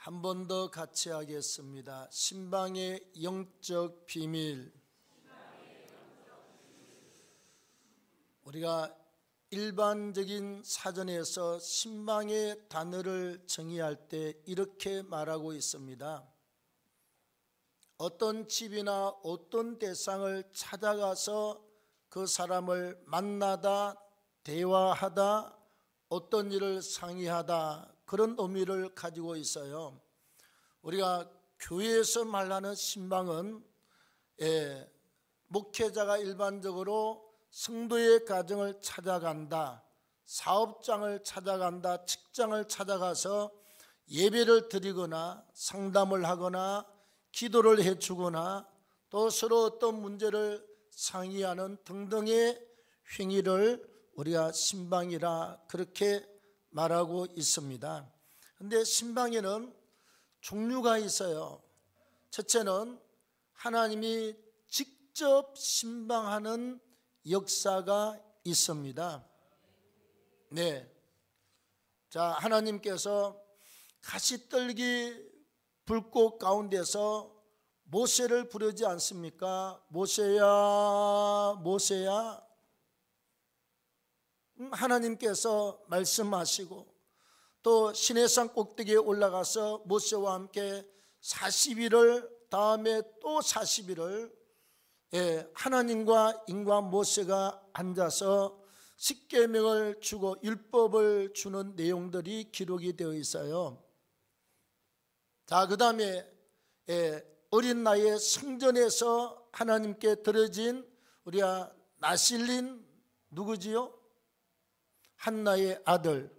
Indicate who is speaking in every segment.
Speaker 1: 한 번 더 같이 하겠습니다. 신방의 영적 비밀. 우리가 일반적인 사전에서 신방의 단어를 정의할 때 이렇게 말하고 있습니다. 어떤 집이나 어떤 대상을 찾아가서 그 사람을 만나다, 대화하다, 어떤 일을 상의하다, 그런 의미를 가지고 있어요. 우리가 교회에서 말하는 신방은 목회자가 일반적으로 성도의 가정을 찾아간다, 사업장을 찾아간다, 직장을 찾아가서 예배를 드리거나 상담을 하거나 기도를 해주거나 또 서로 어떤 문제를 상의하는 등등의 행위를 우리가 신방이라 그렇게 말하고 있습니다. 그런데 신방에는 종류가 있어요. 첫째는 하나님이 직접 신방하는 역사가 있습니다. 네. 자, 하나님께서 가시떨기 불꽃 가운데서 모세를 부르지 않습니까? 모세야, 모세야. 하나님께서 말씀하시고 또 시내산 꼭대기에 올라가서 모세와 함께 40일을 다음에 또 40일을 하나님과 인간 모세가 앉아서 십계명을 주고 율법을 주는 내용들이 기록이 되어 있어요. 자, 그 다음에 어린 나이에 성전에서 하나님께 드려진 우리가 나실린 누구지요? 한나의 아들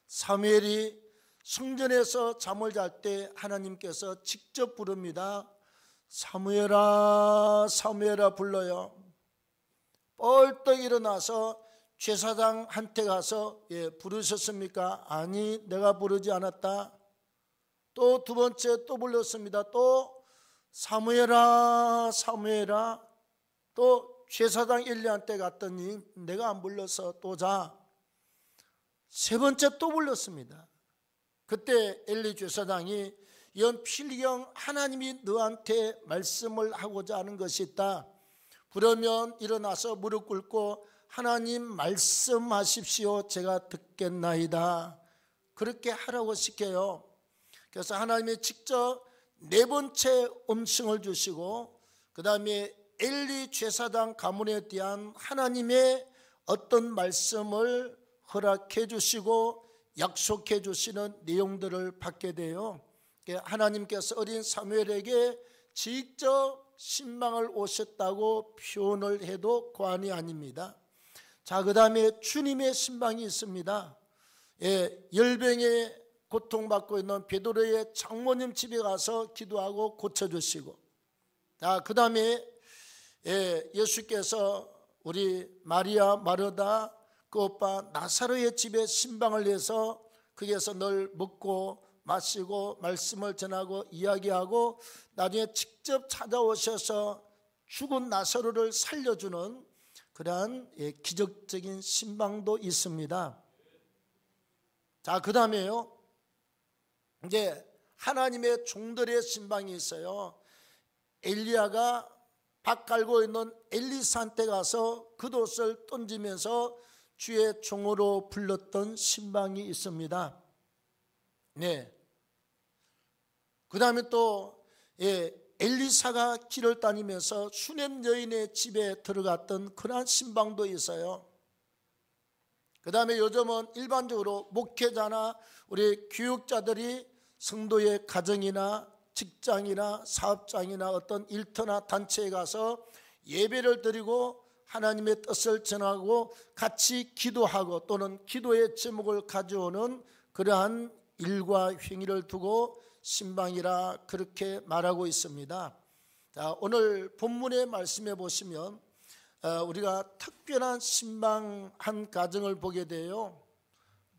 Speaker 1: 사무엘이 성전에서 잠을 잘 때 하나님께서 직접 부릅니다. 사무엘아, 사무엘아 불러요. 뻘떡 일어나서 제사장한테 가서 부르셨습니까? 아니, 내가 부르지 않았다. 또 두 번째 또 불렀습니다. 또 사무엘아, 사무엘아. 또 제사장 엘리한테 갔더니 내가 안 불러서 또 자. 세 번째 또 불렀습니다. 그때 엘리 제사장이 연필경 하나님이 너한테 말씀을 하고자 하는 것이 있다. 그러면 일어나서 무릎 꿇고 하나님 말씀하십시오. 제가 듣겠나이다. 그렇게 하라고 시켜요. 그래서 하나님이 직접 네 번째 음성을 주시고 그 다음에 엘리 제사장 가문에 대한 하나님의 어떤 말씀을 허락해 주시고 약속해 주시는 내용들을 받게 돼요. 하나님께서 어린 사무엘에게 직접 신방을 오셨다고 표현을 해도 과언이 아닙니다. 자, 그 다음에 주님의 신방이 있습니다. 열병에 고통받고 있는 베드로의 장모님 집에 가서 기도하고 고쳐주시고, 자, 그 다음에 예수께서 우리 마리아 마르다 그 오빠 나사로의 집에 신방을 해서 거기에서 늘 먹고 마시고 말씀을 전하고 이야기하고 나중에 직접 찾아오셔서 죽은 나사로를 살려주는 그러한 기적적인 신방도 있습니다. 자, 그 다음에요, 이제 하나님의 종들의 신방이 있어요. 엘리야가 밭 갈고 있는 엘리사한테 가서 겉옷을 던지면서 주의 종으로 불렀던 신방이 있습니다. 네. 그 다음에 또 엘리사가 길을 다니면서 수넴 여인의 집에 들어갔던 그러한 신방도 있어요. 그 다음에 요즘은 일반적으로 목회자나 우리 교육자들이 성도의 가정이나 직장이나 사업장이나 어떤 일터나 단체에 가서 예배를 드리고 하나님의 뜻을 전하고 같이 기도하고 또는 기도의 제목을 가져오는 그러한 일과 행위를 두고 신방이라 그렇게 말하고 있습니다. 자, 오늘 본문의 말씀에 보시면 우리가 특별한 신방 한 가정을 보게 돼요.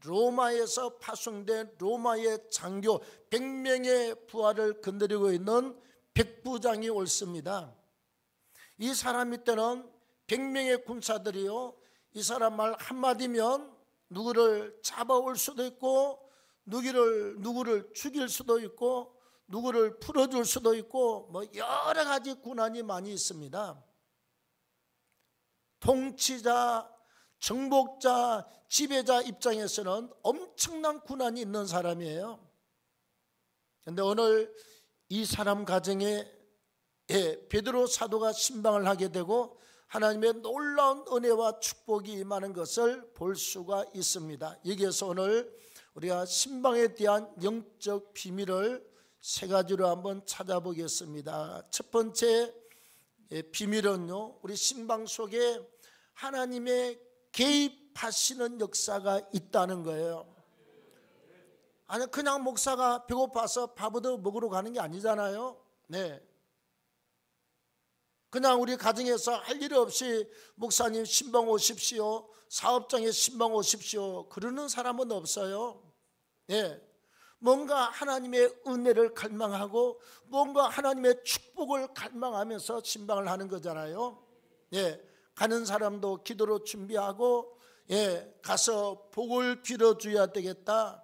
Speaker 1: 로마에서 파송된 로마의 장교 100명의 부하를 건드리고 있는 백부장이 옳습니다. 이 사람이 때는 100명의 군사들이요, 이 사람 말 한마디면 누구를 잡아올 수도 있고 누구를 죽일 수도 있고 누구를 풀어줄 수도 있고 뭐 여러 가지 고난이 많이 있습니다. 통치자, 정복자, 지배자 입장에서는 엄청난 고난이 있는 사람이에요. 그런데 오늘 이 사람 가정에 베드로 사도가 신방을 하게 되고 하나님의 놀라운 은혜와 축복이 임하는 것을 볼 수가 있습니다. 여기에서 오늘 우리가 신방에 대한 영적 비밀을 세 가지로 한번 찾아보겠습니다. 첫 번째 비밀은요, 우리 신방 속에 하나님의 개입하시는 역사가 있다는 거예요. 아니 그냥 목사가 배고파서 밥 얻어 먹으러 가는 게 아니잖아요. 네. 그냥 우리 가정에서 할 일 없이 목사님 신방 오십시오, 사업장에 신방 오십시오 그러는 사람은 없어요. 예. 뭔가 하나님의 은혜를 갈망하고 뭔가 하나님의 축복을 갈망하면서 신방을 하는 거잖아요. 예. 가는 사람도 기도로 준비하고 가서 복을 빌어줘야 되겠다.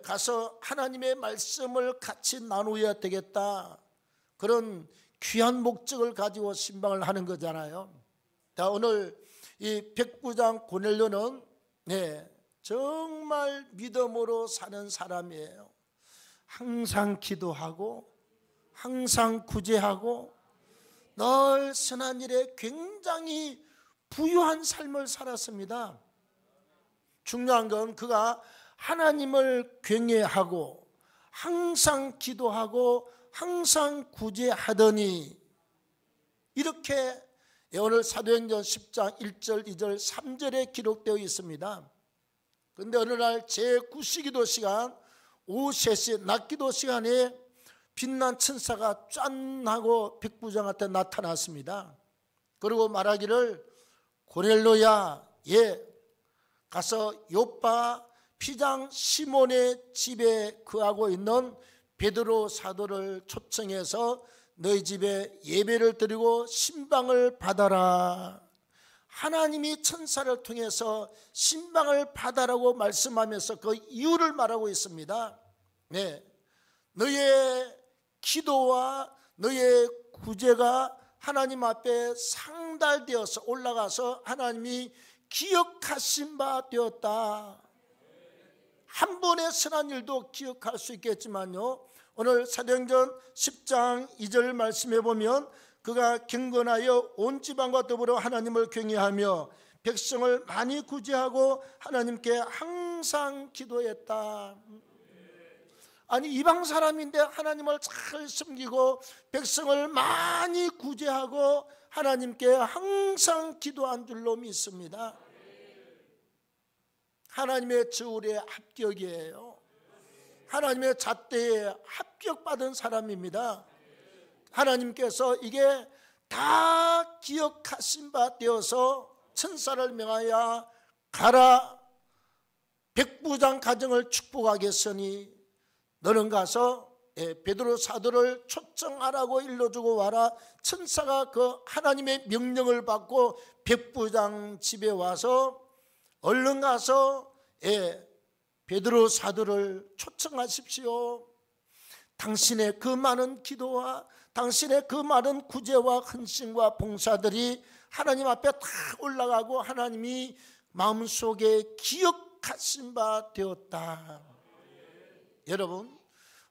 Speaker 1: 가서 하나님의 말씀을 같이 나누어야 되겠다. 그런 귀한 목적을 가지고 신방을 하는 거잖아요. 자, 오늘 이 백부장 고넬료는 정말 믿음으로 사는 사람이에요. 항상 기도하고 항상 구제하고 늘 선한 일에 굉장히 부유한 삶을 살았습니다. 중요한 건 그가 하나님을 경외하고 항상 기도하고 항상 구제하더니 이렇게 오늘 사도행전 10장 1절 2절 3절에 기록되어 있습니다. 그런데 어느 날 제9시기도 시간 오후 3시 낮기도 시간에 빛난 천사가 짠 하고 백부장한테 나타났습니다. 그리고 말하기를 고넬료야, 가서 요파 피장 시몬의 집에 거하고 있는 베드로 사도를 초청해서 너희 집에 예배를 드리고 신방을 받아라. 하나님이 천사를 통해서 신방을 받아라고 말씀하면서 그 이유를 말하고 있습니다. 너의 기도와 너의 구제가 하나님 앞에 상달되어서 올라가서 하나님이 기억하신 바 되었다. 한 번의 선한 일도 기억할 수 있겠지만요, 오늘 사도행전 10장 2절 말씀해 보면 그가 경건하여 온 지방과 더불어 하나님을 경외하며 백성을 많이 구제하고 하나님께 항상 기도했다. 아니 이방 사람인데 하나님을 잘 섬기고 백성을 많이 구제하고 하나님께 항상 기도한 줄로 믿습니다. 하나님의 저울의 합격이에요. 하나님의 잣대에 합격받은 사람입니다. 하나님께서 이게 다 기억하신 바 되어서 천사를 명하여 가라, 백부장 가정을 축복하겠으니 너는 가서 베드로 사도를 초청하라고 일러주고 와라. 천사가 그 하나님의 명령을 받고 백부장 집에 와서 얼른 가서 베드로 사도를 초청하십시오. 당신의 그 많은 기도와 당신의 그 많은 구제와 헌신과 봉사들이 하나님 앞에 다 올라가고 하나님이 마음속에 기억하신 바 되었다. 여러분,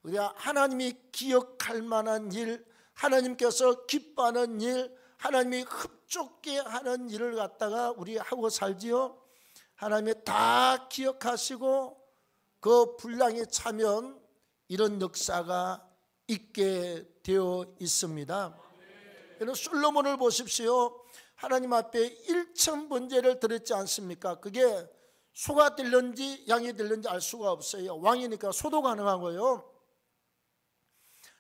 Speaker 1: 우리가 하나님이 기억할 만한 일, 하나님께서 기뻐하는 일, 하나님이 흡족해 하는 일을 갖다가 우리 하고 살지요. 하나님이 다 기억하시고 그 분량에 차면 이런 역사가 있게 되어 있습니다. 여러분, 솔로몬을 보십시오. 하나님 앞에 1천 번제를 드렸지 않습니까? 그게 소가 될는지 양이 될는지 알 수가 없어요. 왕이니까 소도 가능하고요.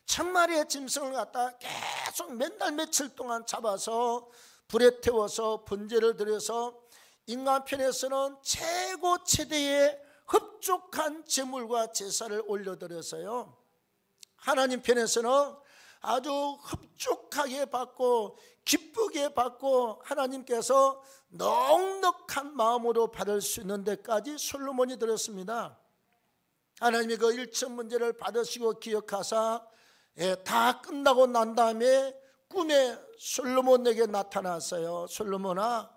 Speaker 1: 1000마리의 짐승을 갖다 계속 몇 달 며칠 동안 잡아서 불에 태워서 번제를 드려서 인간 편에서는 최고 최대의 흡족한 제물과 제사를 올려드렸어요. 하나님 편에서는 아주 흡족하게 받고 기쁘게 받고 하나님께서 넉넉한 마음으로 받을 수 있는 데까지 솔로몬이 드렸습니다. 하나님이 그 1천 문제를 받으시고 기억하사 다 끝나고 난 다음에 꿈에 솔로몬에게 나타났어요. 솔로몬아,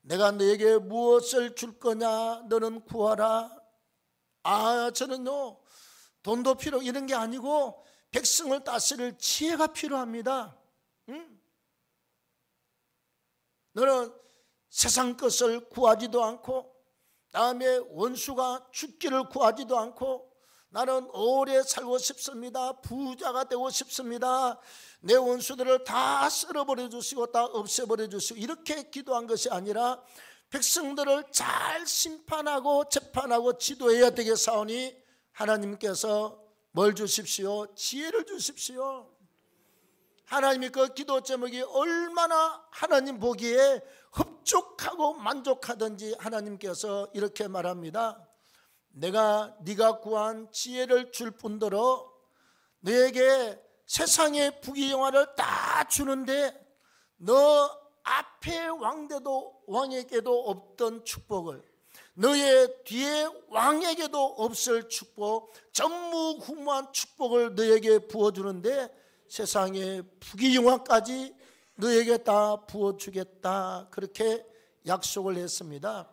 Speaker 1: 내가 너에게 무엇을 줄 거냐? 너는 구하라. 저는요, 돈도 필요 이런 게 아니고 백성을 다스릴 지혜가 필요합니다. 너는 세상 것을 구하지도 않고, 다음에 원수가 죽기를 구하지도 않고, 나는 오래 살고 싶습니다. 부자가 되고 싶습니다. 내 원수들을 다 쓸어버려 주시고 다 없애버려 주시고, 이렇게 기도한 것이 아니라 백성들을 잘 심판하고 재판하고 지도해야 되겠사오니 하나님께서 뭘 주십시오? 지혜를 주십시오. 하나님이 그 기도 제목이 얼마나 하나님 보기에 흡족하고 만족하든지 하나님께서 이렇게 말합니다. 내가 네가 구한 지혜를 줄 뿐더러 너에게 세상의 부귀영화를 다 주는데 너 앞에 왕에게도 없던 축복을, 너의 뒤에 왕에게도 없을 축복, 전무후무한 축복을 너에게 부어주는데 세상의 부귀영화까지 너에게 다 부어주겠다, 그렇게 약속을 했습니다.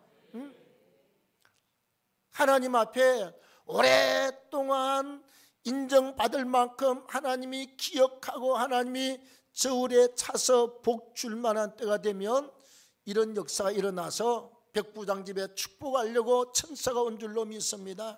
Speaker 1: 하나님 앞에 오랫동안 인정받을 만큼 하나님이 기억하고 하나님이 저울에 차서 복 줄 만한 때가 되면 이런 역사가 일어나서 백부장집에 축복하려고 천사가 온 줄로 믿습니다.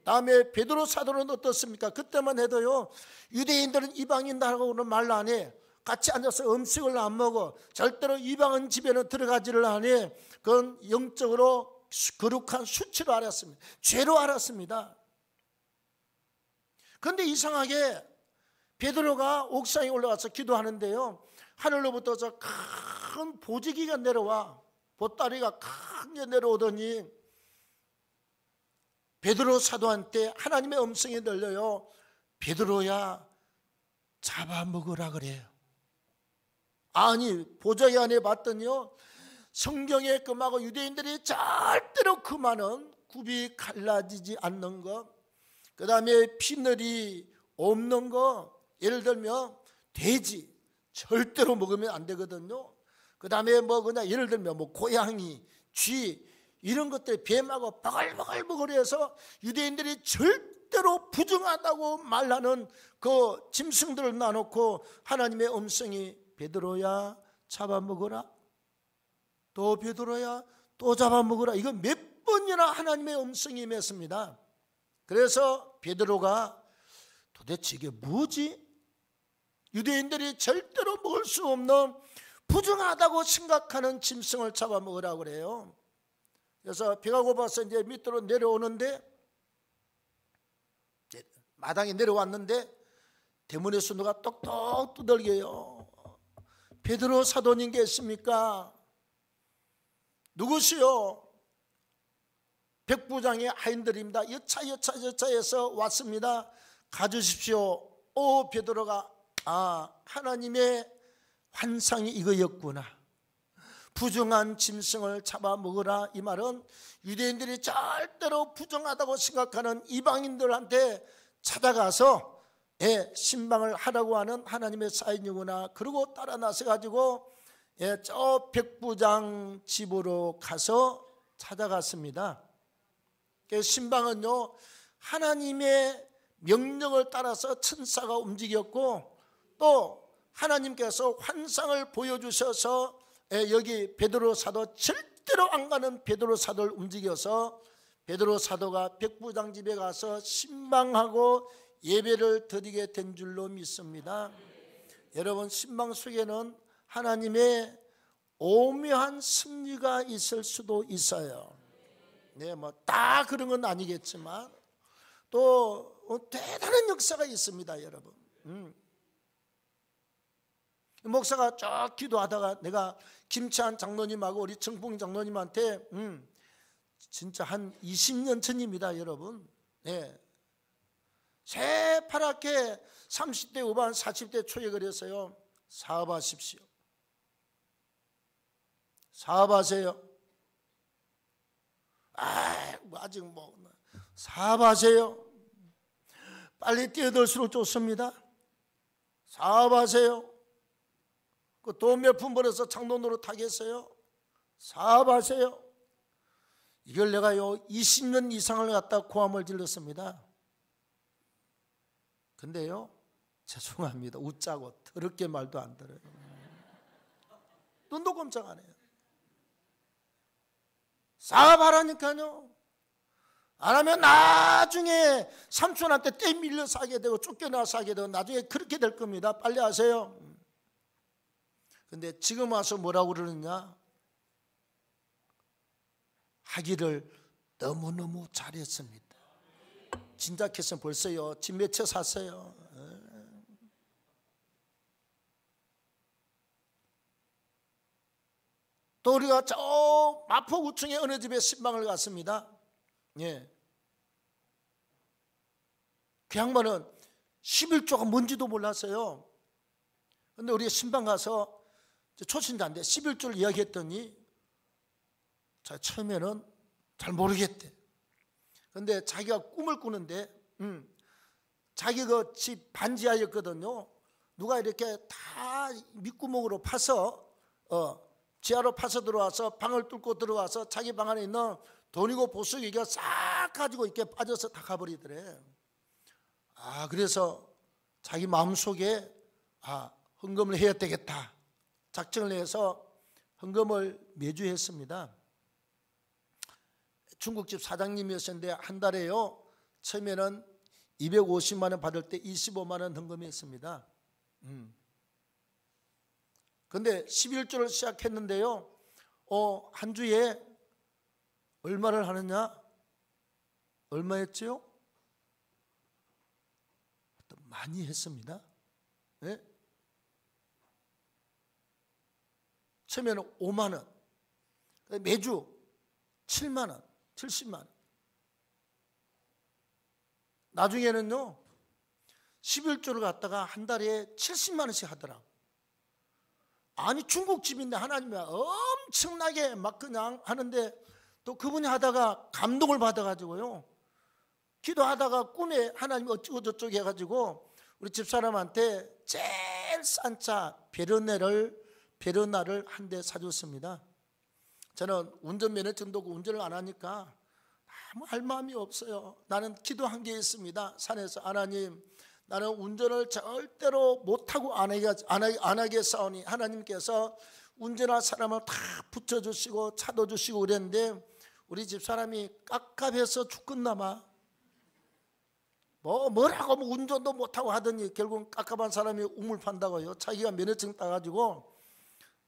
Speaker 1: 다음에 베드로 사도는 어떻습니까? 그때만 해도요, 유대인들은 이방인들하고는 말 안 해. 같이 앉아서 음식을 안 먹어. 절대로 이방인 집에는 들어가지를 안 해. 그건 영적으로 거룩한 수치로 알았습니다. 죄로 알았습니다. 그런데 이상하게 베드로가 옥상에 올라가서 기도하는데요, 하늘로부터 저 큰 보지기가 내려와, 보따리가 크게 내려오더니 베드로 사도한테 하나님의 음성이 들려요. 베드로야, 잡아먹으라 그래요. 아니, 보자기 안에 봤더니요, 성경에 금하고 유대인들이 절대로 금하는 굽이 갈라지지 않는 것, 그 다음에 피늘이 없는 거, 예를 들면 돼지 절대로 먹으면 안 되거든요. 그 다음에 그냥 예를 들면 고양이, 쥐 이런 것들, 뱀하고 버글버글 해서 유대인들이 절대로 부정하다고 말하는 그 짐승들을 놔놓고 하나님의 음성이 베드로야 잡아먹어라, 또 베드로야 또 잡아먹어라, 이거 몇 번이나 하나님의 음성이 임했습니다. 그래서 베드로가 도대체 이게 뭐지? 유대인들이 절대로 먹을 수 없는 부정하다고 생각하는 짐승을 잡아먹으라고 그래요. 그래서 배가 고파서 이제 밑으로 내려오는데, 마당에 내려왔는데 대문에서 누가 똑똑 두들겨요. 베드로 사도님 계십니까? 누구시오? 백부장의 하인들입니다. 여차여차해서 왔습니다. 가주십시오. 오, 베드로가 하나님의 환상이 이거였구나. 부정한 짐승을 잡아먹으라, 이 말은 유대인들이 절대로 부정하다고 생각하는 이방인들한테 찾아가서 신방을 하라고 하는 하나님의 사인이구나. 그러고 따라 나서가지고 저 백부장 집으로 가서 찾아갔습니다. 신방은요, 하나님의 명령을 따라서 천사가 움직였고, 또 하나님께서 환상을 보여주셔서 여기 베드로 사도, 절대로 안 가는 베드로 사도를 움직여서 베드로 사도가 백부장 집에 가서 신방하고 예배를 드리게 된 줄로 믿습니다. 여러분, 신방 속에는 하나님의 오묘한 섭리가 있을 수도 있어요. 다 그런 건 아니겠지만 또 대단한 역사가 있습니다, 여러분. 목사가 쭉 기도하다가 내가 김찬 장로님하고 우리 정봉 장로님한테 진짜 한 20년 전입니다, 여러분. 새파랗게 30대 후반 40대 초에 그랬어요. 사업하십시오. 사업하세요. 아직 사업하세요. 빨리 뛰어들수록 좋습니다. 사업하세요. 그 돈 몇 푼 벌어서 장돈으로 타겠어요? 사업하세요. 이걸 내가요 20년 이상을 갖다 고함을 질렀습니다. 근데요 죄송합니다. 웃자고 더럽게 말도 안 들어요. 눈도 꼼짝 안 해요. 사업하라니까요. 안 하면 나중에 삼촌한테 떼 밀려서 하게 되고 쫓겨나서 하게 되고 나중에 그렇게 될 겁니다. 빨리 하세요. 근데 지금 와서 뭐라고 그러느냐? 하기를 너무너무 잘했습니다. 진작했으면 벌써요 집 몇 채 샀어요. 또 우리가 저 마포구청의 어느 집에 신방을 갔습니다. 예. 그 양반은 11조가 뭔지도 몰랐어요. 근데 우리 신방 가서 초신자인데 11조를 이야기했더니 자, 처음에는 잘 모르겠대. 근데 자기가 꿈을 꾸는데 자기 그 집 반지하였거든요. 누가 이렇게 다 밑구멍으로 파서 지하로 파서 들어와서 방을 뚫고 들어와서 자기 방 안에 있는 돈이고 보석이 이거 싹 가지고 이렇게 빠져서 다 가버리더래. 그래서 자기 마음속에 헌금을 해야 되겠다 작정을 해서 헌금을 매주 했습니다. 중국집 사장님이었는데 한 달에요 처음에는 250만 원 받을 때 25만 원 헌금했습니다. 근데 11조를 시작했는데요 한 주에 얼마를 하느냐? 얼마였지요? 많이 했습니다. 네? 처음에는 5만 원, 매주 7만 원, 70만 원. 나중에는요 11조를 갖다가 한 달에 70만 원씩 하더라고. 아니 중국집인데 하나님이 엄청나게 막 그냥 하는데 또 그분이 하다가 감동을 받아가지고요 기도하다가 꿈에 하나님이 어쩌고 저쩌고 해가지고 우리 집사람한테 제일 싼 차 베르나를 한 대 사줬습니다. 저는 운전면허증도 없고 운전을 안 하니까 아무 할 마음이 없어요. 나는 기도한 게 있습니다. 산에서 하나님 나는 운전을 절대로 못하고 안 하겠사오니 하나님께서 운전할 사람을 다 붙여주시고 차도 주시고 그랬는데 우리 집사람이 깝깝해서 죽겠나마 뭐라고 운전도 못하고 하더니 결국 깝깝한 사람이 우물 판다고요. 자기가 면허증 따가지고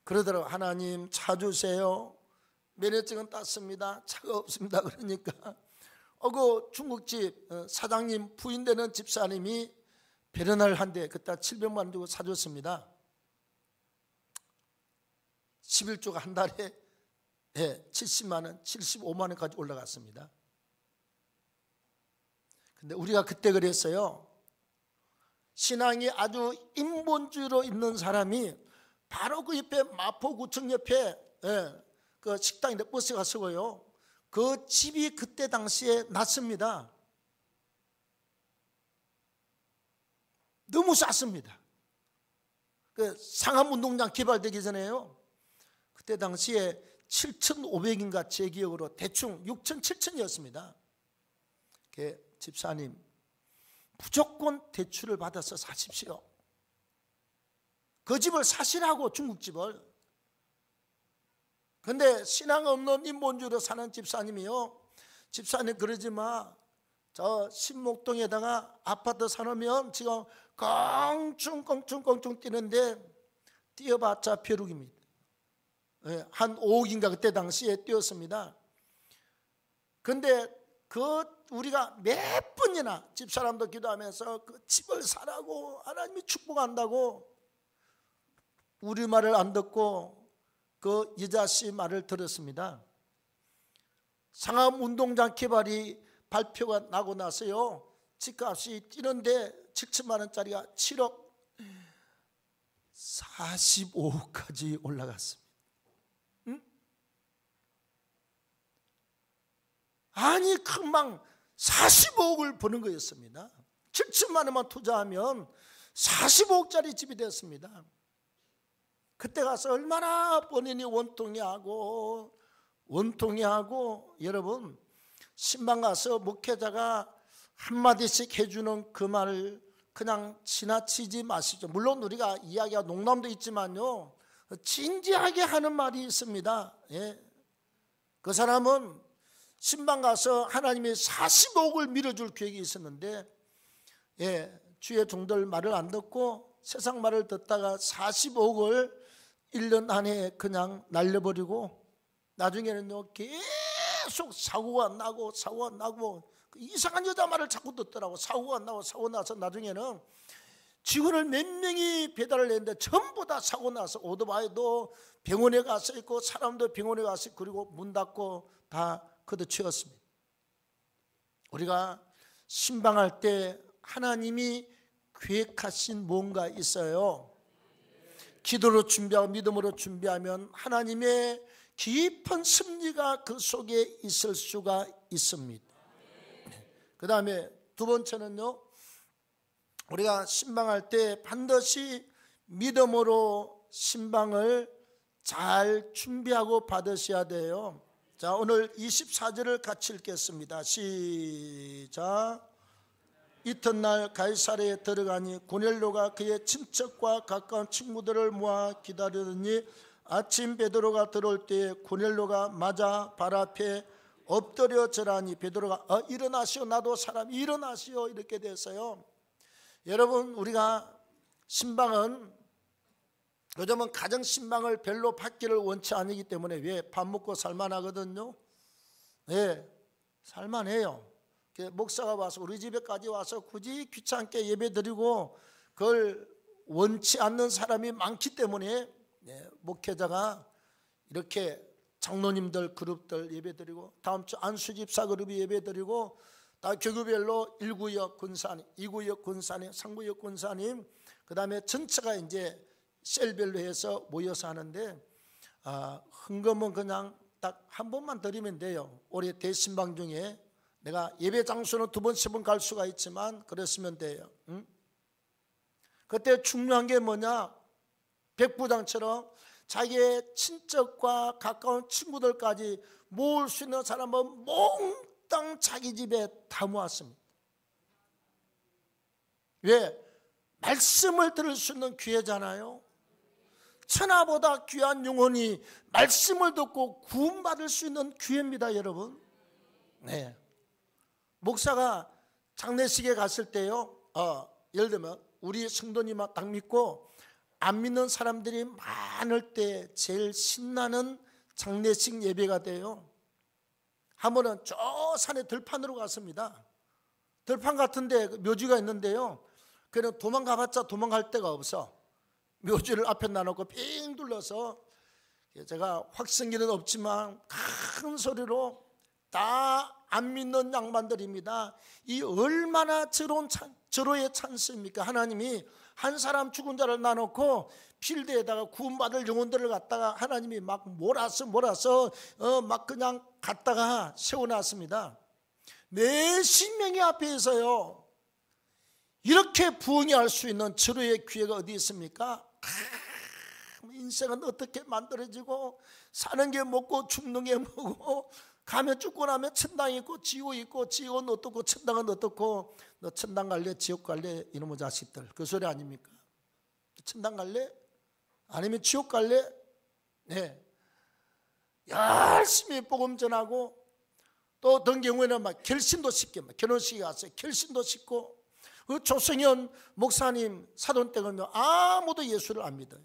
Speaker 1: 그러더라고. 하나님 차 주세요. 면허증은 땄습니다. 차가 없습니다. 그러니까 그 중국집 사장님 부인 되는 집사님이 베르나를 한 대 그때 700만 원 주고 사줬습니다. 11조가 한 달에 70만 원, 75만 원까지 올라갔습니다. 근데 우리가 그때 그랬어요. 신앙이 아주 인본주의로 있는 사람이 바로 그 옆에 마포구청 옆에 그 식당인데 버스가 서고요. 그 집이 그때 당시에 났습니다. 너무 쌌습니다. 그 상암운동장 개발되기 전에요. 그때 당시에 7,500인가 제 기억으로 대충 6천, 7천이었습니다. 집사님 무조건 대출을 받아서 사십시오. 그 집을 사시라고 중국집을. 근데 신앙 없는 인본주의로 사는 집사님이요. 집사님 그러지 마. 저 신목동에다가 아파트 사놓으면 지금 껑충 뛰는데 뛰어봤자 벼룩입니다. 한 5억인가 그때 당시에 뛰었습니다. 근데 우리가 몇 번이나 집사람도 기도하면서 그 집을 사라고 하나님이 축복한다고 우리 말을 안 듣고 그 여자씨 말을 들었습니다. 상암운동장 개발이 발표가 나고 나서요 집값이 뛰는데 7천만 원짜리가 7억 45억까지 올라갔습니다. 응? 아니 금방 45억을 버는 거였습니다. 7천만 원만 투자하면 45억짜리 집이 되었습니다. 그때 가서 얼마나 본인이 원통해하고 여러분 신방 가서 목회자가 한마디씩 해주는 그 말을 그냥 지나치지 마시죠. 물론 우리가 이야기가 농담도 있지만요, 진지하게 하는 말이 있습니다. 예. 그 사람은 신방 가서 하나님이 45억을 밀어줄 계획이 있었는데, 예, 주의 종들 말을 안 듣고 세상 말을 듣다가 45억을 1년 안에 그냥 날려버리고, 나중에는요 계속 사고가 나고 이상한 여자 말을 자꾸 듣더라고. 사고 나서 나중에는 직원을 몇 명이 배달을 했는데 전부 다 사고 나서 오토바이도 병원에 가서 있고 사람도 병원에 가서 있고, 그리고 문 닫고 다 걷어치웠습니다. 우리가 신방할 때 하나님이 계획하신 뭔가 있어요. 기도로 준비하고 믿음으로 준비하면 하나님의 깊은 섭리가 그 속에 있을 수가 있습니다. 그 다음에 두 번째는요, 우리가 신방할 때 반드시 믿음으로 신방을 잘 준비하고 받으셔야 돼요. 자, 오늘 24절을 같이 읽겠습니다. 시작. 이튿날 가이사랴에 들어가니 고넬료가 그의 친척과 가까운 친구들을 모아 기다리더니 아침 베드로가 들어올 때에 고넬료가 맞아 발 앞에 엎드려 절하니 베드로가 일어나시오, 나도 사람 일어나시오, 이렇게 됐어요. 여러분, 우리가 신방은 요즘은 가정 신방을 별로 받기를 원치 않기 때문에, 왜? 밥 먹고 살만하거든요. 네, 살만해요. 목사가 와서 우리 집에까지 와서 굳이 귀찮게 예배드리고 그걸 원치 않는 사람이 많기 때문에, 네, 목회자가 이렇게 장로님들 그룹들 예배드리고, 다음 주 안수집사 그룹이 예배드리고, 다 교구별로 1구역 군사님, 2구역 군사님, 3구역 군사님, 그 다음에 전체가 이제 셀별로 해서 모여서 하는데, 헌금은 그냥 딱 한 번만 드리면 돼요. 올해 대신방 중에 내가 예배 장소는 2번, 3번 갈 수가 있지만 그랬으면 돼요. 응? 그때 중요한 게 뭐냐? 백부장처럼 자기의 친척과 가까운 친구들까지 모을 수 있는 사람은 몽땅 자기 집에 다 모았습니다. 왜? 말씀을 들을 수 있는 기회잖아요. 천하보다 귀한 영혼이 말씀을 듣고 구원받을 수 있는 기회입니다, 여러분. 네. 목사가 장례식에 갔을 때요, 예를 들면 우리 성도님만 딱 믿고 안 믿는 사람들이 많을 때 제일 신나는 장례식 예배가 돼요. 한 번은 저 산에 들판으로 갔습니다. 들판 같은데 묘지가 있는데요, 그냥 도망가봤자 도망갈 데가 없어. 묘지를 앞에 놔놓고 빙 둘러서, 제가 확성기는 없지만 큰 소리로 다 안 믿는 양반들입니다. 이 얼마나 절호의 찬스입니까? 하나님이 한 사람 죽은 자를 놔놓고 필드에다가 구원받을 영혼들을 갖다가 하나님이 막 몰아서 막 그냥 갖다가 세워놨습니다. 몇십 명이 앞에 있어요. 이렇게 부흥할 수 있는 절호의 기회가 어디 있습니까? 인생은 어떻게 만들어지고, 사는 게 뭐고 죽는 게 뭐고, 가면 죽고 나면 천당이 있고 지옥이 있고, 지옥은 어떻고 천당은 어떻고, 너 천당 갈래 지옥 갈래 이놈의 자식들, 그 소리 아닙니까? 천당 갈래? 아니면 지옥 갈래? 네, 열심히 복음 전하고, 또 어떤 경우에는 막 결심도 싣게, 막 결혼식에 가서 결심도 싣고, 그 조성현 목사님 사돈 때는요 아무도 예수를 안 믿어요.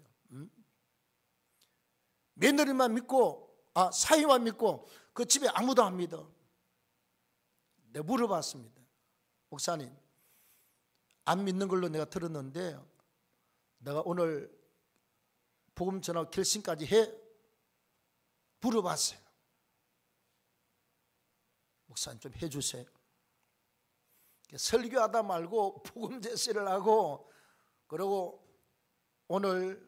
Speaker 1: 며느리만 믿고, 사위만 믿고, 그 집에 아무도 안 믿어. 내가 물어봤습니다. 목사님, 안 믿는 걸로 내가 들었는데 내가 오늘 복음 전하고 결심까지 해? 물어봤어요. 목사님 좀 해주세요. 설교하다 말고 복음 제시를 하고, 그리고 오늘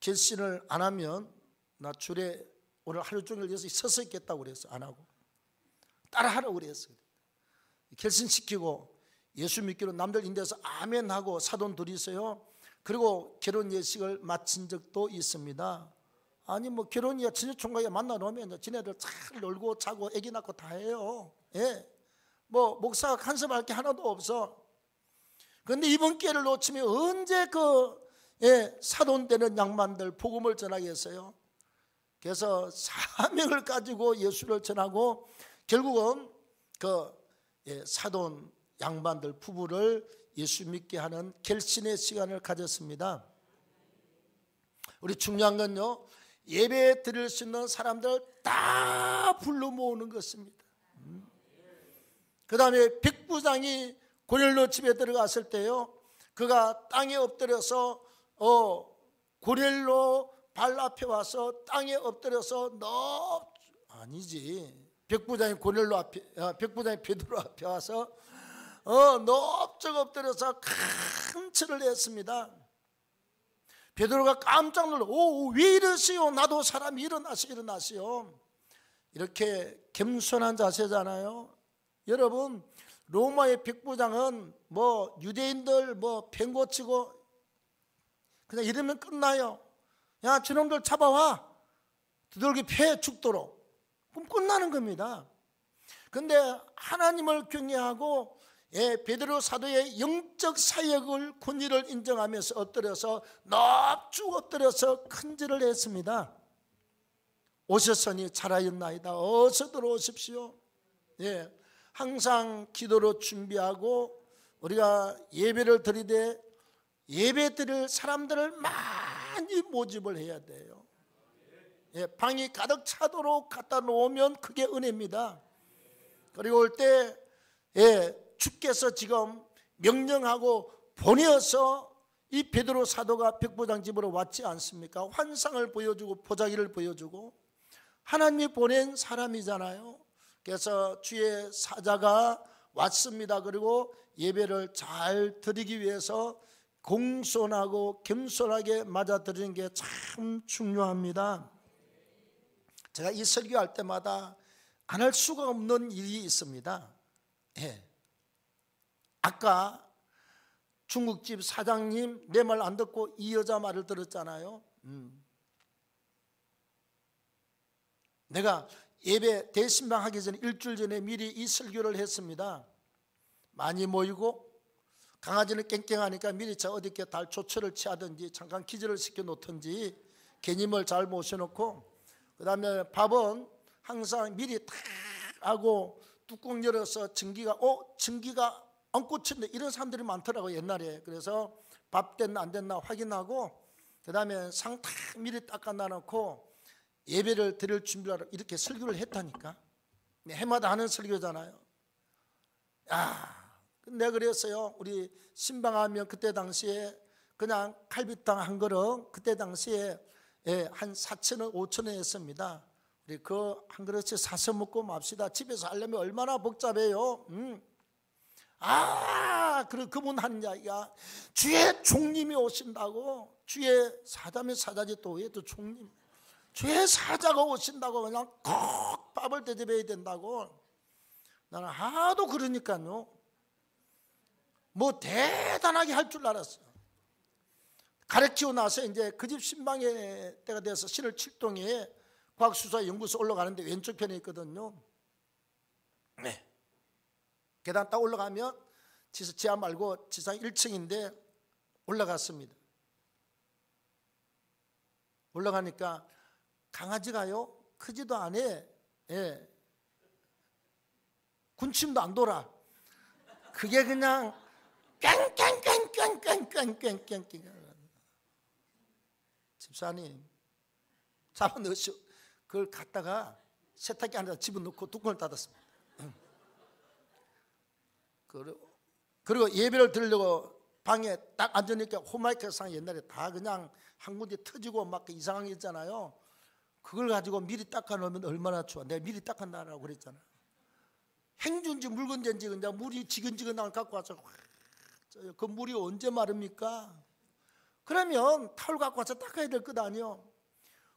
Speaker 1: 결심을 안 하면 나 줄에 오늘 하루 종일 여기서 서서 있겠다고 그랬어. 안 하고 따라하라고 그랬어요. 결심시키고 예수 믿기로 남들 인도해서 아멘하고 사돈 둘이 있어요. 그리고 결혼 예식을 마친 적도 있습니다. 아니 뭐 결혼이야 친척총각이 만나 놓으면 지네들 잘 놀고 자고 애기 낳고 다 해요. 예. 뭐 목사가 간섭할 게 하나도 없어. 그런데 이번 기회를 놓치면 언제 사돈 되는 양반들 복음을 전하겠어요? 그래서 사명을 가지고 예수를 전하고 결국은 사돈 양반들 부부를 예수 믿게 하는 결신의 시간을 가졌습니다. 우리 중요한 건요, 예배 드릴 수 있는 사람들 다 불러 모으는 것입니다. 그 다음에 백부장이 고넬로 집에 들어갔을 때요, 그가 땅에 엎드려서 고넬로 발 앞에 와서 땅에 엎드려서 아니지, 백부장이 고넬로 앞에, 백부장이 베드로 앞에 와서 넓적 엎드려서 큰 절을 했습니다. 베드로가 깜짝 놀라, 왜 이러시오? 나도 사람이 일어나시오. 이렇게 겸손한 자세잖아요. 여러분, 로마의 백부장은 뭐 유대인들 뭐 팽고치고 그냥 이러면 끝나요. 야, 저놈들 잡아와, 두들기 패 죽도록. 그럼 끝나는 겁니다. 근데 하나님을 경외하고 베드로 사도의 영적 사역을 권위를 인정하면서 엎드려서 넙죽 엎드려서 큰 절을 했습니다. 오셨으니 잘하였나이다. 어서 들어오십시오. 예, 항상 기도로 준비하고 우리가 예배를 드리되 예배 드릴 사람들을 많이 모집을 해야 돼요. 예, 방이 가득 차도록 갖다 놓으면 그게 은혜입니다. 그리고 올 때 주께서 지금 명령하고 보내어서 이 베드로 사도가 백부장 집으로 왔지 않습니까? 환상을 보여주고 보자기를 보여주고 하나님이 보낸 사람이잖아요. 그래서 주의 사자가 왔습니다. 그리고 예배를 잘 드리기 위해서 공손하고 겸손하게 맞아들이는 게 참 중요합니다. 제가 이 설교할 때마다 안 할 수가 없는 일이 있습니다. 예. 아까 중국집 사장님 내 말 안 듣고 이 여자 말을 들었잖아요. 내가 예배 대신방 하기 전에 일주일 전에 미리 이 설교를 했습니다. 많이 모이고 강아지는 깽깽하니까 미리 어디 이렇게 달초철을 취하든지 잠깐 기절을 시켜 놓든지 개님을 잘 모셔놓고, 그 다음에 밥은 항상 미리 탁 하고 뚜껑 열어서 전기가 안 꽂혔네, 이런 사람들이 많더라고요 옛날에. 그래서 밥 됐나 안 됐나 확인하고 그 다음에 상 탁 미리 닦아 놔놓고 예배를 드릴 준비를 하러 이렇게 설교를 했다니까. 해마다 하는 설교잖아요. 내가 그랬어요. 우리 신방하면 그때 당시에 그냥 칼비탕 한 그릇, 그때 당시에 한 4,000원 5,000원 했습니다. 우리 그 한 그릇씩 사서 먹고 맙시다. 집에서 하려면 얼마나 복잡해요. 그리고 그분 하는 이야기가 주의 종님이 오신다고. 주의 사자면 사자지 또 왜 또 종님, 주의 사자가 오신다고 그냥 꼭 밥을 대접해야 된다고. 나는 하도 그러니까요, 뭐 대단하게 할 줄 알았어요. 가르치고 나서 이제 그 집 신방의 때가 돼서 신을 7동에 과학수사연구소 올라가는데 왼쪽 편에 있거든요. 네. 계단 딱 올라가면 지하 말고 지상 1층인데 올라갔습니다. 올라가니까 강아지가요 크지도 않아. 군침도 안 돌아. 그게 그냥 깽깽깽깽깽깽깽깽깽. 집사님 잡아넣으시오. 그걸 갖다가 세탁기 안에다 집어넣고 뚜껑을 닫았습니다. 그리고 예배를 드리려고 방에 딱 앉으니까 호마이크 상 옛날에 다 그냥 한 군데 터지고 막 이상한 게 있잖아요. 그걸 가지고 미리 닦아 놓으면 얼마나 좋아. 내가 미리 닦아놔라고 그랬잖아. 행주인지 묽은지인지 그냥 물이 지근지근한 걸 갖고 와서 그 물이 언제 마릅니까? 그러면 타올 갖고 와서 닦아야 될 것 아니요.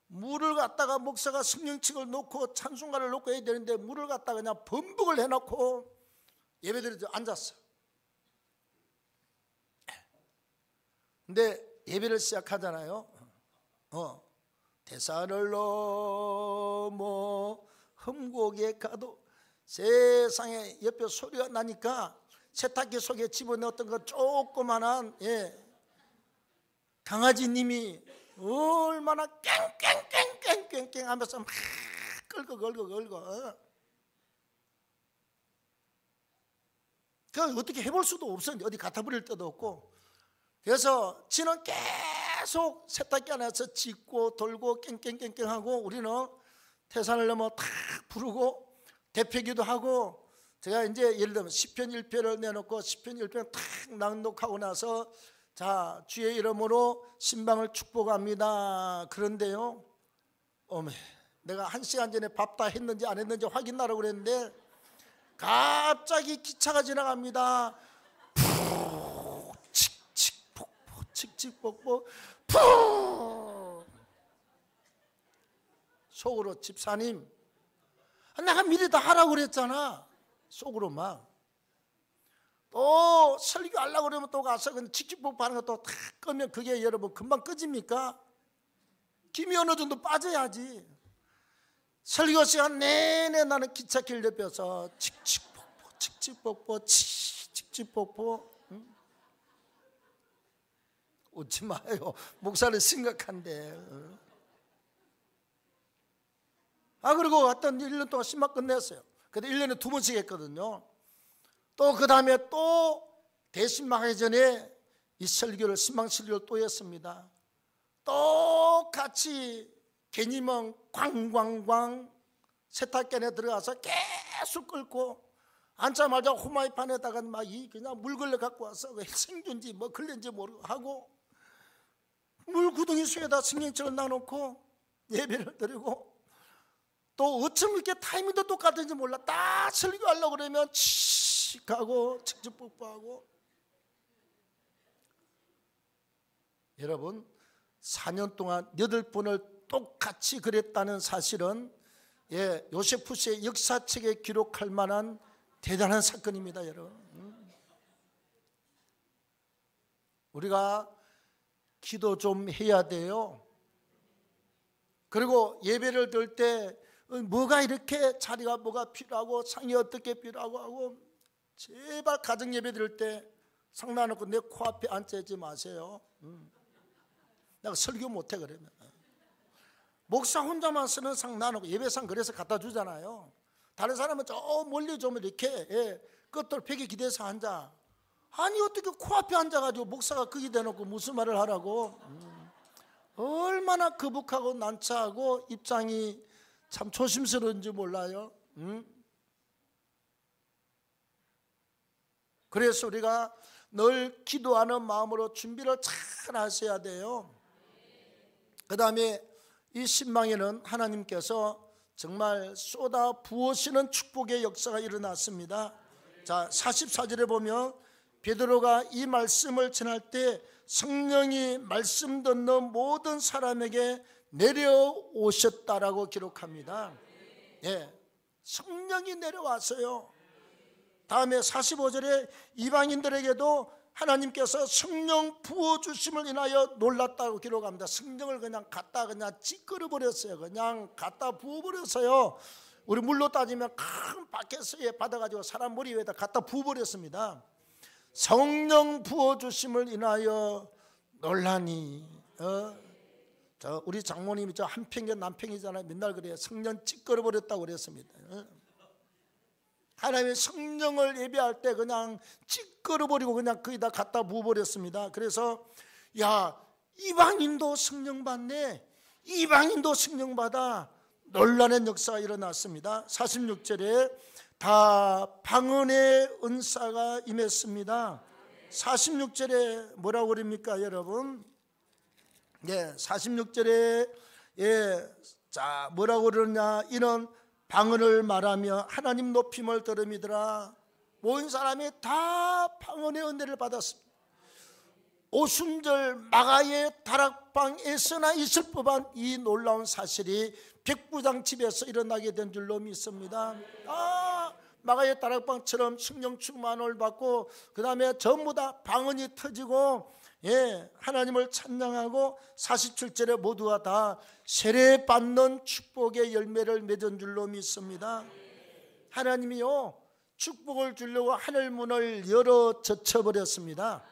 Speaker 1: 물을 갖다가 목사가 성령칙을 놓고 찬송가를 놓고 해야 되는데 물을 갖다가 그냥 범벅을 해놓고 예배드리러 앉았어. 근데 예배를 시작하잖아요. 대산을 넘어 흠곡에 가도 세상에 옆에 소리가 나니까 세탁기 속에 집어넣었던 그 조그만한 강아지님이 얼마나 깽깽깽깽깽깽 하면서 막 끌고 그 어떻게 해볼 수도 없었는데 어디 갖다 버릴 데도 없고, 그래서 지는 계속 세탁기 안에서 짖고 돌고 깽깽깽깽하고, 우리는 태산을 넘어 탁 부르고 대표기도 하고, 제가 이제 예를 들면 시편 1편을 내놓고 시편 1편 탁 낭독하고 나서 자, 주의 이름으로 신방을 축복합니다. 그런데요, 내가 1시간 전에 밥 다 했는지 안 했는지 확인하라고 그랬는데 갑자기 기차가 지나갑니다. 푹 칙칙폭폭 칙칙폭폭 푹. 속으로 집사님, 내가 미리 다 하라고 그랬잖아. 속으로 막. 또 설교하려고 그러면 또 가서 칙칙폭폭 하는 것도 탁 끄면 그게 여러분 금방 꺼집니까? 김이 어느 정도 빠져야지. 설교 시간 내내 나는 기찻길 옆에서 칙칙폭폭 칙칙폭폭 칙칙폭폭. 웃지 마요. 목사는 심각한데. 그리고 어떤 1년 동안 신방 끝냈어요. 근데 1년에 2번씩 했거든요. 또 그 다음에 또 대신방하기 전에 이 설교를 신방 설교를 또 했습니다. 똑같이 개님은 광광광 세탁기 안에 들어가서 계속 끓고, 앉자마자 호마이판에다가 막 그냥 물 걸러 갖고 와서 생준지 뭐 걸린지 모르고 하고, 물 구덩이 속에다 성경책을 놔놓고 예배를 드리고, 또 어쩜 이렇게 타이밍도 똑같은지 몰라. 딱 설교하려고 그러면 칙 하고 직접 뽀뽀하고. 여러분, 4년 동안 8번을 똑같이 그랬다는 사실은 요세푸스의 역사책에 기록할 만한 대단한 사건입니다, 여러분. 우리가 기도 좀 해야 돼요. 그리고 예배를 드릴 때 뭐가 이렇게 자리가 뭐가 필요하고 상이 어떻게 필요하고 하고, 제발 가정 예배 드릴 때 상 놔놓고 내 코앞에 앉지 마세요. 내가 설교 못해 그러면. 목사 혼자만 쓰는 상 놔놓고, 예배상 그래서 갖다 주잖아요. 다른 사람은 저 멀리 좀 이렇게 끝돌 벽에 기대서 앉아. 아니 어떻게 코앞에 앉아가지고 목사가 거기 대놓고 무슨 말을 하라고. 얼마나 거북하고 난처하고 입장이 참 조심스러운지 몰라요. 그래서 우리가 늘 기도하는 마음으로 준비를 잘 하셔야 돼요. 그 다음에 이 신방에는 하나님께서 정말 쏟아 부으시는 축복의 역사가 일어났습니다. 자, 44절에 보면 베드로가 이 말씀을 전할 때 성령이 말씀 듣는 모든 사람에게 내려오셨다라고 기록합니다. 성령이 내려왔어요. 다음에 45절에 이방인들에게도 하나님께서 성령 부어주심을 인하여 놀랐다고 기록합니다. 성령을 그냥 갖다 그냥 찌끄러 버렸어요. 그냥 갖다 부어버렸어요. 우리 물로 따지면 큰 바켓에 받아가지고 사람 머리 위에다 갖다 부어버렸습니다. 성령 부어주심을 인하여 놀라니. 우리 장모님이 저 한평견 남평이잖아요. 맨날 그래요. 성령 찌끄러 버렸다고 그랬습니다. 하나님의 성령을 예배할 때 그냥 찌끄러 버리고 그냥 거기다 갖다 부어버렸습니다. 그래서 야, 이방인도 성령 받네, 이방인도 성령 받아, 놀라는 역사가 일어났습니다. 46절에 다 방언의 은사가 임했습니다. 46절에 뭐라고 그럽니까 여러분? 46절에 자 뭐라고 그러냐. 이는 방언을 말하며 하나님 높임을 들음이더라. 모인 사람이 다 방언의 은혜를 받았습니다. 오순절 마가의 다락방에서나 있을 법한 이 놀라운 사실이 백부장 집에서 일어나게 된 줄로 믿습니다. 마가의 다락방처럼 성령 충만을 받고 그 다음에 전부 다 방언이 터지고 하나님을 찬양하고 47절에 모두가 다 세례받는 축복의 열매를 맺은 줄로 믿습니다. 하나님이요 축복을 주려고 하늘문을 열어 젖혀버렸습니다.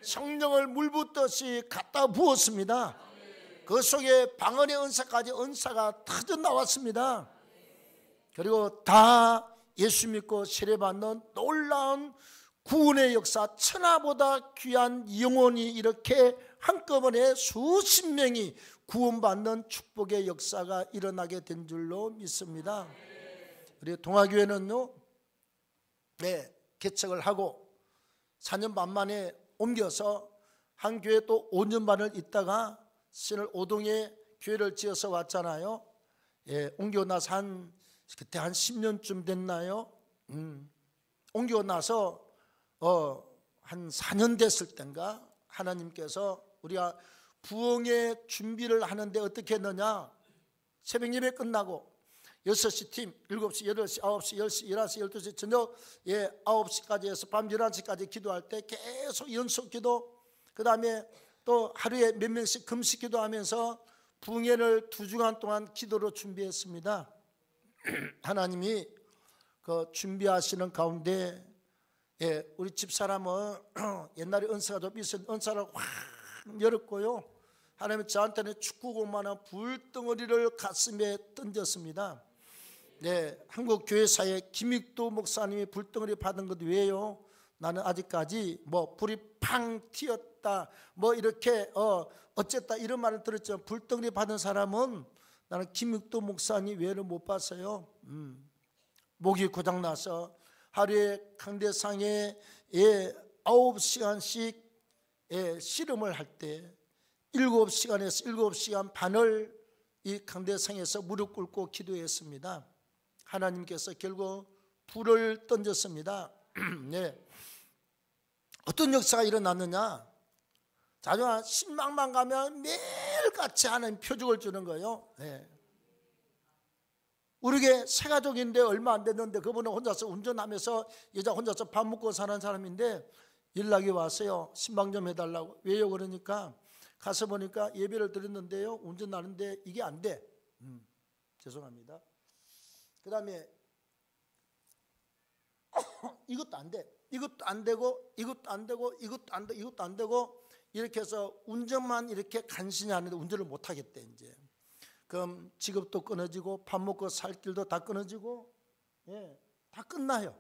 Speaker 1: 성령을 물 붓듯이 갖다 부었습니다. 그 속에 방언의 은사가 터져 나왔습니다. 그리고 다 예수 믿고 세례받는 놀라운 구원의 역사, 천하보다 귀한 영혼이 이렇게 한꺼번에 수십 명이 구원받는 축복의 역사가 일어나게 된 줄로 믿습니다. 우리 동아교회는요 개척을 하고 4년 반 만에 옮겨서 한 교회 또 5년 반을 있다가 신을 오동에 교회를 지어서 왔잖아요. 옮겨 나서 그때 한 10년쯤 됐나요? 옮겨 나서 한 4년 됐을 땐가 하나님께서 우리가 부흥의 준비를 하는데 어떻게 했느냐, 새벽 예배 끝나고 6시 팀 7시, 8시, 9시, 10시, 11시, 12시 저녁 9시까지 해서 밤 11시까지 기도할 때 계속 연속 기도, 그 다음에 또 하루에 몇 명씩 금식 기도하면서 부흥회를 2주간 동안 기도로 준비했습니다. 하나님이 그 준비하시는 가운데 우리 집사람은 옛날에 은사가 좀 있었는데 은사를 확 열었고요. 하나님이 저한테는 축구공만한 불덩어리를 가슴에 던졌습니다. 한국 교회사에 김익도 목사님이 불덩어리 받은 것 외에요, 나는 아직까지 뭐 불이 팡 튀었다 뭐 이렇게 어쨌다 이런 말을 들었지만 불덩어리 받은 사람은 나는 김익도 목사님 외에는 못 봤어요. 목이 고장나서 하루에 강대상에 9시간씩 씨름을 할 때 7시간에서 7시간 반을 이 강대상에서 무릎 꿇고 기도했습니다. 하나님께서 결국 불을 던졌습니다. 어떤 역사가 일어났느냐, 자주 신방만 가면 매일같이 하는 표적을 주는 거예요. 우리게 세 가족인데 얼마 안 됐는데 그분은 혼자서 운전하면서 여자 혼자서 밥 먹고 사는 사람인데 연락이 왔어요. 신방 좀 해달라고. 왜요? 그러니까 가서 보니까 예배를 드렸는데요, 운전하는데 이게 안 돼. 죄송합니다. 그 다음에 이것도 안 돼. 이것도 안 되고 이것도 안 되고 이것도 안 되고 이것도 안 되고 이렇게 해서 운전만 이렇게 간신히 하는데 운전을 못 하겠대. 이제 그럼 직업도 끊어지고 밥 먹고 살 길도 다 끊어지고 다 끝나요.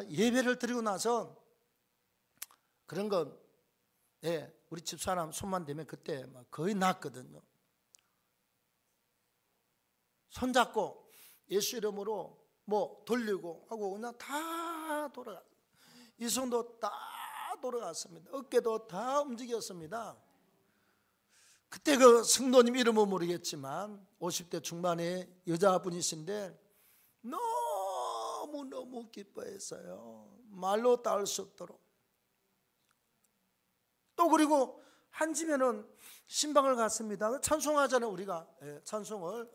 Speaker 1: 예배를 드리고 나서 그런 건 우리 집사람 손만 대면 그때 막 거의 났거든요. 손잡고 예수 이름으로 뭐 돌리고 하고 그냥 다 돌아가. 이 손도 다 돌아갔습니다. 어깨도 다 움직였습니다. 그때 그 성도님 이름은 모르겠지만 50대 중반의 여자분이신데 너무너무 기뻐했어요. 말로 닿을 수 없도록. 또 그리고 한지면은 신방을 갔습니다. 찬송하잖아요, 우리가. 찬송을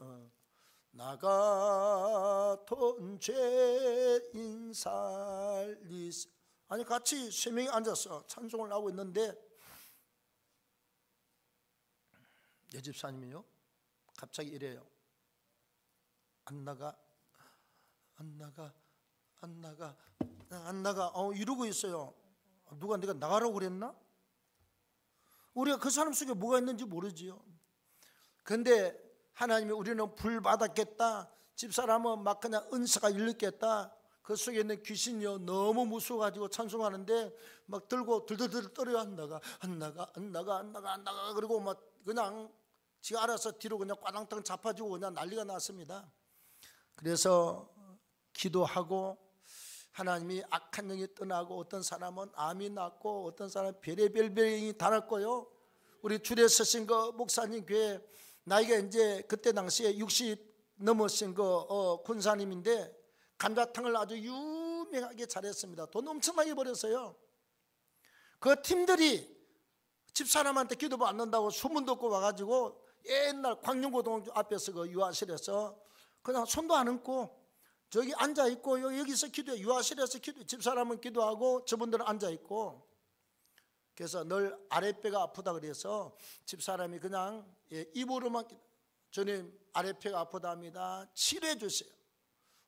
Speaker 1: 나 같은 죄인 살리세. 아니 같이 세 명이 앉아서 찬송을 하고 있는데 내 집사님이요 갑자기 이래요. 안 나가 이러고 있어요. 누가 내가 나가라고 그랬나? 우리가 그 사람 속에 뭐가 있는지 모르지요. 그런데 하나님이 우리는 불 받았겠다, 집사람은 막 그냥 은사가 일렀겠다, 그 속에 있는 귀신이요 너무 무서워가지고 찬송하는데 막 들고 들들들 떨어요. 안 나가 그리고 막 그냥 지가 알아서 뒤로 그냥 꽈당땅 잡아주고 그냥 난리가 났습니다. 그래서 기도하고 하나님이 악한 영이 떠나고 어떤 사람은 암이 낫고 어떤 사람은 별의별 병이 다 낫고요. 우리 줄에 서신 그 목사님 교회 나이가 이제 그때 당시에 60 넘으신 그 군사님인데 감자탕을 아주 유명하게 잘했습니다. 돈 엄청나게 벌었어요. 그 팀들이 집사람한테 기도 받는다고 소문 듣고 와가지고 옛날 광룡고등 앞에서 그 유아실에서 그냥 손도 안 얹고 저기 앉아 있고 여기서 기도해. 유아실에서 기도해. 집사람은 기도하고 저분들은 앉아 있고. 그래서 늘 아랫배가 아프다 그래서 집사람이 그냥 입으로만 주님 아랫배가 아프답니다. 치료해 주세요.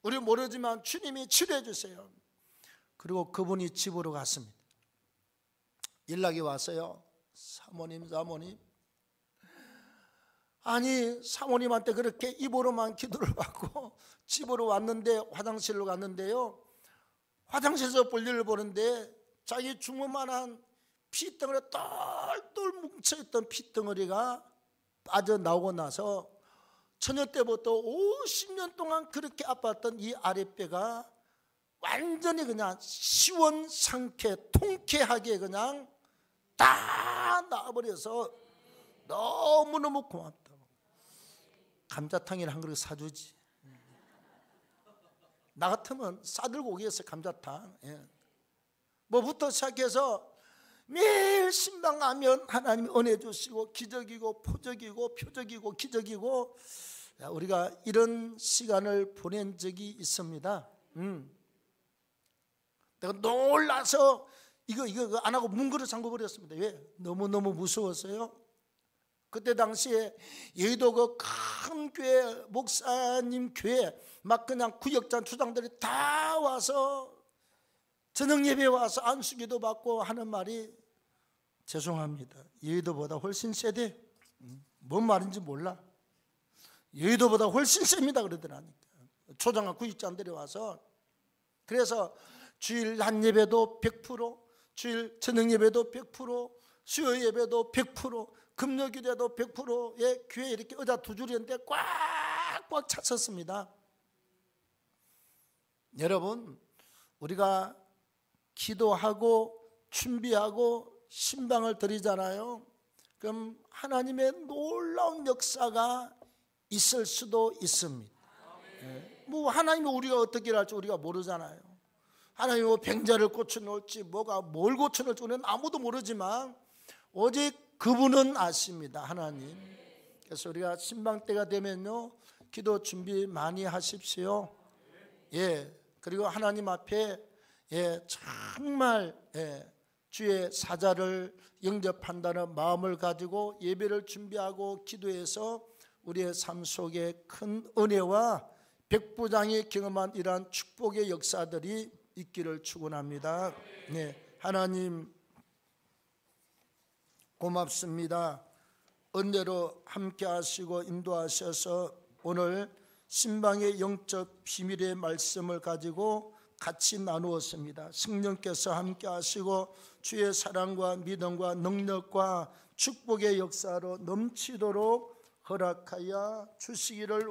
Speaker 1: 우리 모르지만 주님이 치료해 주세요. 그리고 그분이 집으로 갔습니다. 연락이 왔어요. 사모님. 아니 사모님한테 그렇게 입으로만 기도를 받고 집으로 왔는데 화장실로 갔는데요. 화장실에서 볼일을 보는데 자기 주먹만한 피덩어리 똘똘 뭉쳐있던 피덩어리가 빠져나오고 나서 처녀 때부터 50년 동안 그렇게 아팠던 이 아랫배가 완전히 그냥 시원상쾌 통쾌하게 그냥 다 나와버려서 너무너무 고맙다고. 감자탕이나 한 그릇 사주지. 나 같으면 싸들고 오겠어. 감자탕. 뭐부터 시작해서 매일 신방하면 하나님이 은혜 주시고 기적이고 표적이고 기적이고 우리가 이런 시간을 보낸 적이 있습니다. 내가 놀라서 이거 안 하고 문 그릇 잠궈 버렸습니다. 왜? 너무너무 무서웠어요. 그때 당시에 여의도 그 큰 교회 목사님 교회 막 그냥 구역장 주장들이 다 와서 저녁 예배 와서 안수기도 받고 하는 말이 죄송합니다. 여의도보다 훨씬 세대. 뭔 말인지 몰라. 여의도보다 훨씬 셉니다 그러더라니까. 초장학 구역장들이 와서. 그래서 주일 한 예배도 100%, 주일 저녁 예배도 100%, 수요 예배도 100%, 금요일에도 100%의 교회 이렇게 의자 두 줄이었는데 꽉꽉 찼었습니다. 여러분, 우리가 기도하고 준비하고 신방을 드리잖아요. 그럼 하나님의 놀라운 역사가 있을 수도 있습니다. 뭐 하나님이 우리가 어떻게 할지 우리가 모르잖아요. 하나님이 뭐 병자를 고쳐놓을지 뭘 고쳐놓을지 우리는 아무도 모르지만 오직 그분은 아십니다. 하나님. 그래서 우리가 신방 때가 되면요 기도 준비 많이 하십시오. 그리고 하나님 앞에 정말 주의 사자를 영접한다는 마음을 가지고 예배를 준비하고 기도해서 우리의 삶 속에 큰 은혜와 백부장이 경험한 이러한 축복의 역사들이 있기를 축원합니다. 하나님 고맙습니다. 은혜로 함께 하시고 인도하셔서 오늘 신방의 영적 비밀의 말씀을 가지고 같이 나누었습니다. 성령께서 함께 하시고 주의 사랑과 믿음과 능력과 축복의 역사로 넘치도록 허락하여 주시기를